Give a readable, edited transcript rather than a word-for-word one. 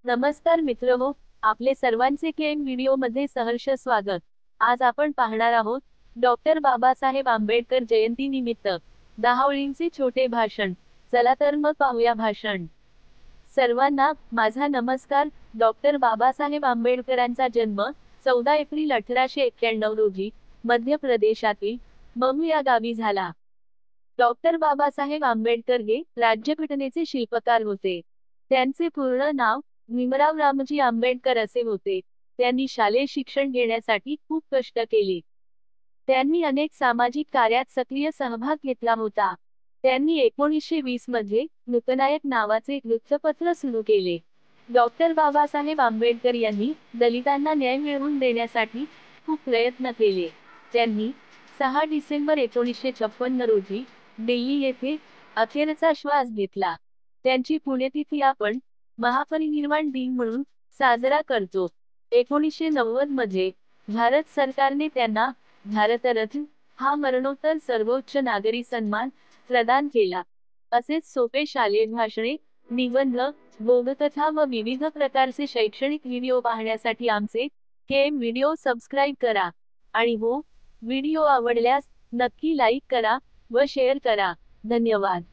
नमस्कार मित्रहो, आपले सर्वांचे केम व्हिडिओमध्ये सहर्ष स्वागत। आज आपण पाहणार आहोत डॉक्टर बाबासाहेब आंबेडकर जयंती निमित्त 10 ओळींचे छोटे भाषण। चला तर मग पाहूया भाषण। सर्वांना माझा नमस्कार। डॉक्टर बाबासाहेब आंबेडकरांचा जन्म 14 एप्रिल 1891 रोजी मध्य प्रदेशातील मऊ या गावी झाला। डॉक्टर बाबासाहेब आंबेडकर हे राज्यघटनेचे शिल्पकार होते। त्यांचे पूर्ण नाव भीमराव रामजी आंबेडकर असे होते। त्यांनी शालेय शिक्षण घेण्यासाठी खूप कष्ट केले। त्यांनी अनेक सामाजिक कार्यात सक्रिय सहभाग घेतला होता। त्यांनी 1920 मध्ये लोकनायक नावाचे वृत्तपत्र सुरू केले। डॉक्टर बाबासाहेब आंबेडकर यांनी दलितांना न्याय मिळवून देण्यासाठी खूप प्रयत्न केले। त्यांनी 6 डिसेंबर 1956 रोजी दिल्ली येथे अखेरचा श्वास घेतला। त्यांची पुण्यतिथी आपण महापरिनिर्वाण दिन म्हणून साजरा करतो। 1990 मध्ये भारत सरकारने त्यांना भारतरत्न हा मरणोत्तर सर्वोच्च नागरी सन्मान प्रदान केला। असेच सोपे शालेय भाषणे, निबंध, बोधकथा व विविध प्रकारचे शैक्षणिक व्हिडिओ पाहण्यासाठी आमचे केम व्हिडिओ सबस्क्राईब करा। आणि हो, व्हिडिओ आवडल्यास नक्की लाईक करा व शेअर करा। धन्यवाद।